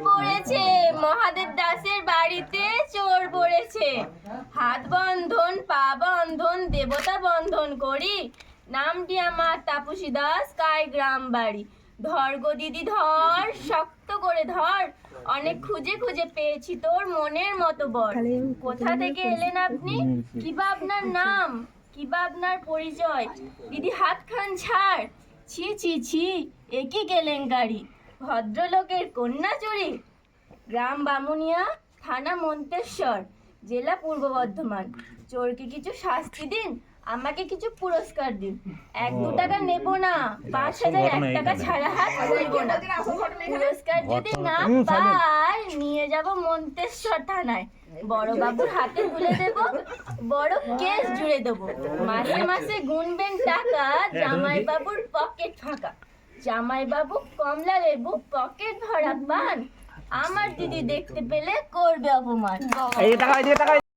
পড়েছে, মহাদেব দাসের বাড়িতে চোর পড়েছে। হাত বন্ধন পা বন্ধন দেবতা বন্ধন করি, নামটি আমার তাপসী দাস, কাই গ্রাম বাড়ি। ধর গো দিদি ধর, শক্ত করে ধর, অনেক খুঁজে খুঁজে পেয়েছি তোর মনের মতো বর। কোথা থেকে এলেন আপনি, কিবা আপনার নাম, কিবা আপনার পরিচয়? দিদি হাত খান ছাড়, ছি ছি ছি, এ কি কেলেঙ্কারি, ভদ্রলোকের কন্যা চুরি। গ্রাম বামুনিয়া, থানা মন্তেশ্বর, জেলা পূর্ব বর্ধমান। চোরকে কিছু শাস্তি দিন, আমাকে কিছু পুরস্কার দিন। 1-2 টাকা নেব না, 5,000 1 টাকা ছাড়া হাত করব না। পুরস্কার যদি না পাই, নিয়ে যাব মন্তেশ্বর থানায়, বড় বাবুর হাতে তুলে দেব, বড় কেস জুড়ে দেবো। মাসে মাসে গুনবেন টাকা, জামাই বাবুর পকেট ফাঁকা। জামাই বাবু কমলা লেবু, পকেট ভরা পান, আমার দিদি দেখতে পেলে করবে অপমান।